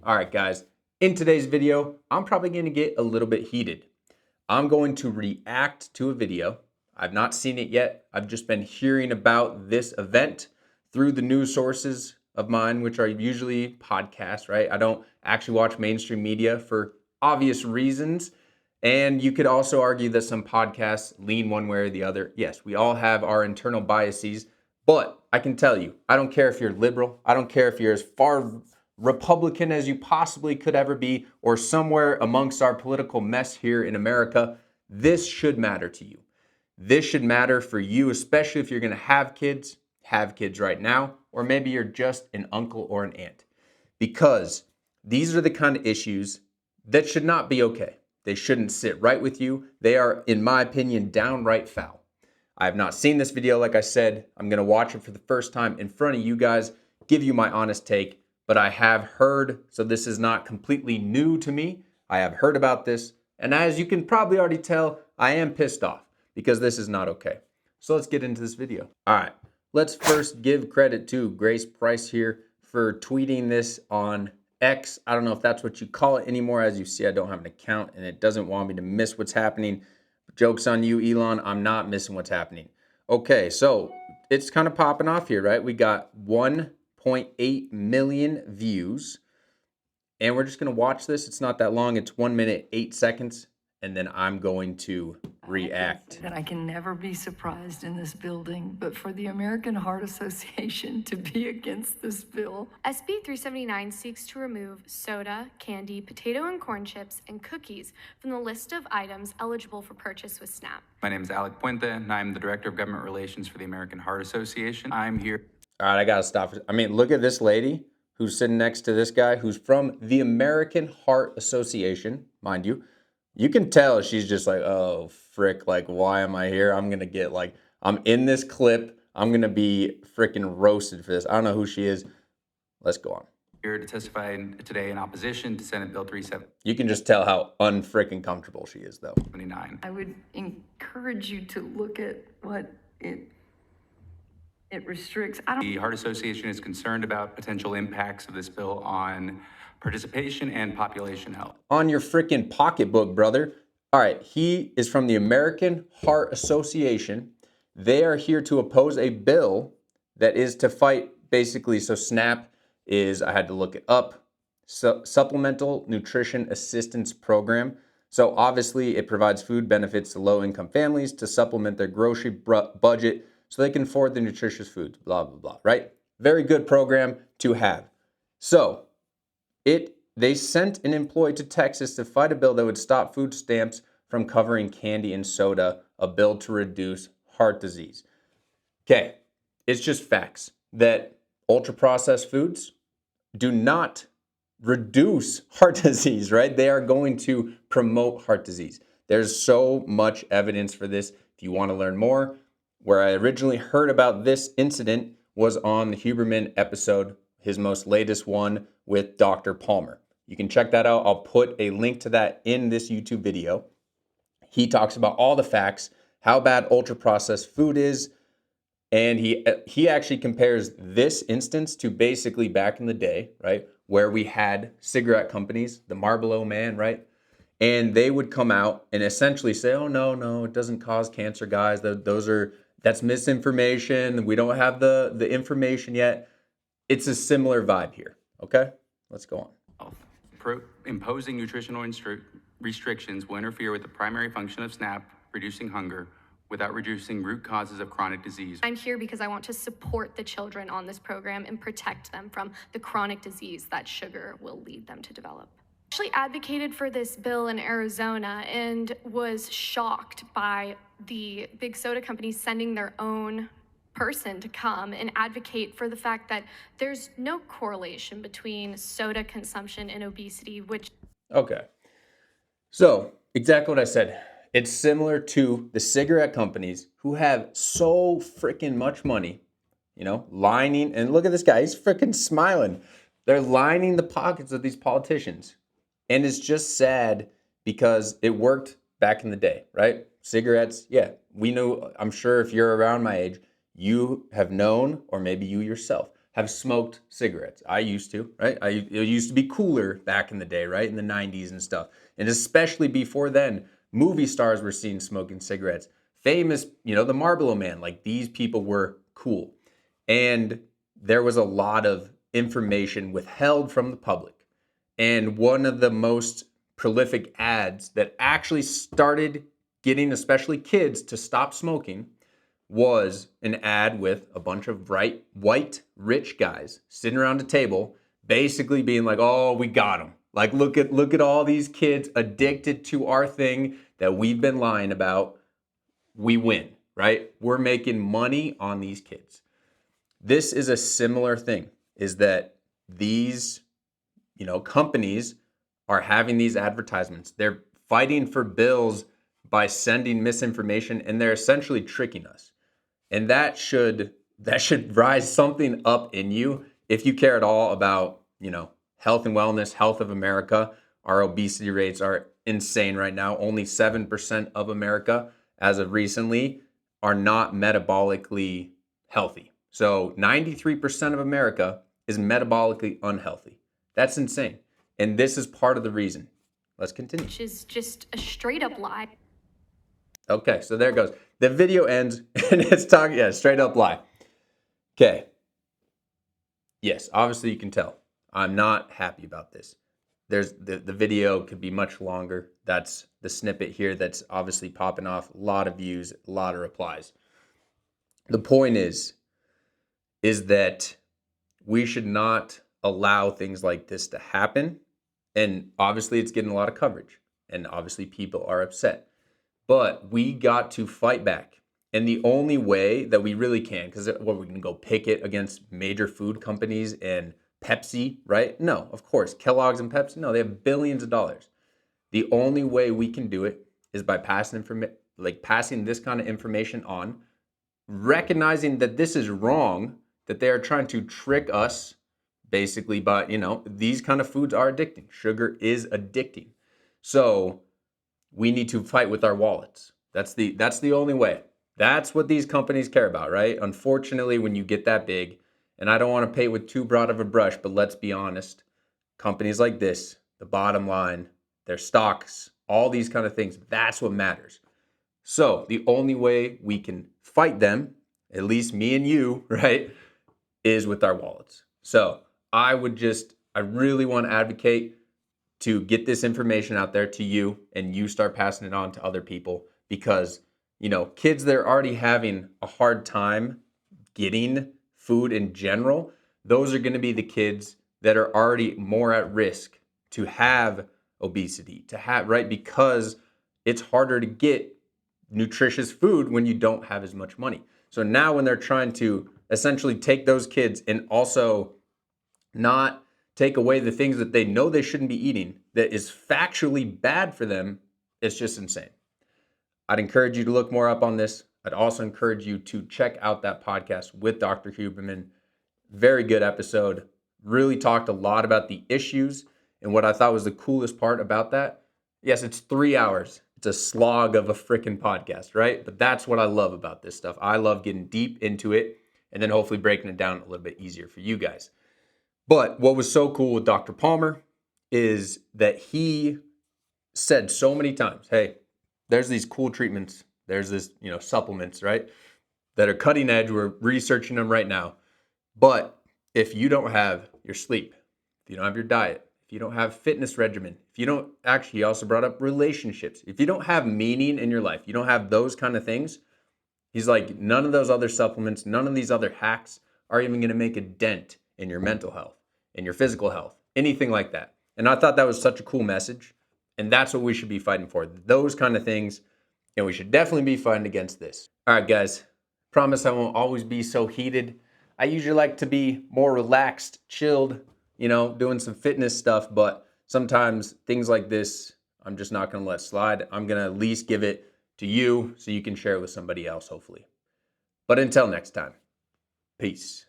All right, guys, in today's video, I'm probably going to get a little bit heated. I'm going to react to a video. I've not seen it yet. I've just been hearing about this event through the news sources of mine, which are usually podcasts, right? I don't actually watch mainstream media for obvious reasons. And you could also argue that some podcasts lean one way or the other. Yes, we all have our internal biases, but I can tell you, I don't care if you're liberal. I don't care if you're as far Republican as you possibly could ever be, or somewhere amongst our political mess here in America. This should matter to you. This should matter for you, especially if you're going to have kids right now, or maybe you're just an uncle or an aunt, because these are the kind of issues that should not be okay. They shouldn't sit right with you. They are, in my opinion, downright foul. I have not seen this video, like I said. I'm going to watch it for the first time in front of you guys, give you my honest take, but I have heard, so this is not completely new to me. I have heard about this, and as you can probably already tell, I am pissed off because this is not okay. So let's get into this video. All right, let's first give credit to Grace Price here for tweeting this on X. I don't know if that's what you call it anymore. As you see, I don't have an account and it doesn't want me to miss what's happening. Joke's on you, Elon. I'm not missing what's happening. Okay, so it's kind of popping off here, right? We got 1.8 million views. And we're just going to watch this. It's not that long. It's 1 minute, 8 seconds. And then I'm going to react. That I can never be surprised in this building, but for the American Heart Association to be against this bill. SB 379 seeks to remove soda, candy, potato and corn chips, and cookies from the list of items eligible for purchase with SNAP. My name is Alec Puente, and I'm the Director of Government Relations for the American Heart Association. I'm here. All right, I got to stop. I mean, look at this lady who's sitting next to this guy who's from the American Heart Association, mind you. You can tell she's just like, oh, frick, like, why am I here? I'm going to get, like, I'm in this clip. I'm going to be freaking roasted for this. I don't know who she is. Let's go on. Here to testify today in opposition to Senate Bill 379. You can just tell how unfreaking comfortable she is, though. I would encourage you to look at what it restricts. The Heart Association is concerned about potential impacts of this bill on participation and population health. On your freaking pocketbook, brother. All right, he is from the American Heart Association. They are here to oppose a bill that is to fight, basically, so SNAP is, I had to look it up, Supplemental Nutrition Assistance Program. So obviously it provides food benefits to low-income families to supplement their grocery budget so they can afford the nutritious foods, blah, blah, blah, right? Very good program to have. So they sent an employee to Texas to fight a bill that would stop food stamps from covering candy and soda, a bill to reduce heart disease. Okay, it's just facts that ultra-processed foods do not reduce heart disease, right? They are going to promote heart disease. There's so much evidence for this. If you want to learn more, where I originally heard about this incident was on the Huberman episode, his most latest one with Dr. Palmer. You can check that out. I'll put a link to that in this YouTube video. He talks about all the facts, how bad ultra-processed food is, and he actually compares this instance to basically back in the day, right, where we had cigarette companies, the Marlboro Man, right? And they would come out and essentially say, oh, no, it doesn't cause cancer, guys. That's misinformation. We don't have the information yet. It's a similar vibe here, okay? Let's go on. Imposing nutritional restrictions will interfere with the primary function of SNAP, reducing hunger, without reducing root causes of chronic disease. I'm here because I want to support the children on this program and protect them from the chronic disease that sugar will lead them to develop. I actually advocated for this bill in Arizona and was shocked by the big soda companies sending their own person to come and advocate for the fact that there's no correlation between soda consumption and obesity, which... Okay. So, exactly what I said. It's similar to the cigarette companies who have so freaking much money, lining, and look at this guy, he's freaking smiling. They're lining the pockets of these politicians. And it's just sad because it worked back in the day, right? Cigarettes, yeah, we know, I'm sure if you're around my age, you have known, or maybe you yourself, have smoked cigarettes. I used to, right? It used to be cooler back in the day, right? In the 90s and stuff. And especially before then, movie stars were seen smoking cigarettes. Famous, the Marlboro Man, like these people were cool. And there was a lot of information withheld from the public. And one of the most prolific ads that actually started getting especially kids to stop smoking was an ad with a bunch of bright white rich guys sitting around a table basically being like, "Oh, we got them. Like look at all these kids addicted to our thing that we've been lying about. We win, right? We're making money on these kids." This is a similar thing, is that these, companies are having these advertisements. They're fighting for bills by sending misinformation, and they're essentially tricking us. And that should rise something up in you if you care at all about, health and wellness, health of America. Our obesity rates are insane right now. Only 7% of America, as of recently, are not metabolically healthy. So 93% of America is metabolically unhealthy. That's insane. And this is part of the reason. Let's continue. Which is just a straight up lie. Okay, so there it goes. The video ends and it's talking, straight up lie. Okay. Yes, obviously you can tell. I'm not happy about this. There's the video could be much longer. That's the snippet here that's obviously popping off. A lot of views, a lot of replies. The point is that we should not allow things like this to happen. And obviously it's getting a lot of coverage. And obviously people are upset. But we got to fight back. And the only way that we really can, because we're going to go picket against major food companies and Pepsi, right? No, of course. Kellogg's and Pepsi, no, they have billions of dollars. The only way we can do it is by passing this kind of information on, recognizing that this is wrong, that they are trying to trick us basically by, these kind of foods are addicting. Sugar is addicting. So we need to fight with our wallets. That's the only way. That's what these companies care about, right? Unfortunately, when you get that big, and I don't want to paint with too broad of a brush, but let's be honest, companies like this, the bottom line, their stocks, all these kind of things, that's what matters. So the only way we can fight them, at least me and you, right, is with our wallets. So I really want to advocate to get this information out there to you, and you start passing it on to other people, because kids that are already having a hard time getting food in general, those are going to be the kids that are already more at risk to have obesity, right? Because it's harder to get nutritious food when you don't have as much money. So now when they're trying to essentially take those kids and also not take away the things that they know they shouldn't be eating, that is factually bad for them, it's just insane. I'd encourage you to look more up on this. I'd also encourage you to check out that podcast with Dr. Huberman. Very good episode. Really talked a lot about the issues, and what I thought was the coolest part about that. Yes, it's 3 hours. It's a slog of a freaking podcast, right? But that's what I love about this stuff. I love getting deep into it and then hopefully breaking it down a little bit easier for you guys. But what was so cool with Dr. Palmer is that he said so many times, hey, there's these cool treatments. There's this, supplements, right, that are cutting edge. We're researching them right now. But if you don't have your sleep, if you don't have your diet, if you don't have fitness regimen, if you don't, actually, he also brought up relationships. If you don't have meaning in your life, you don't have those kind of things, he's like, none of those other supplements, none of these other hacks are even going to make a dent in your mental health, in your physical health, anything like that. And I thought that was such a cool message. And that's what we should be fighting for, those kind of things. And we should definitely be fighting against this. All right, guys, promise I won't always be so heated. I usually like to be more relaxed, chilled, doing some fitness stuff. But sometimes things like this, I'm just not going to let slide. I'm going to at least give it to you so you can share it with somebody else, hopefully. But until next time, peace.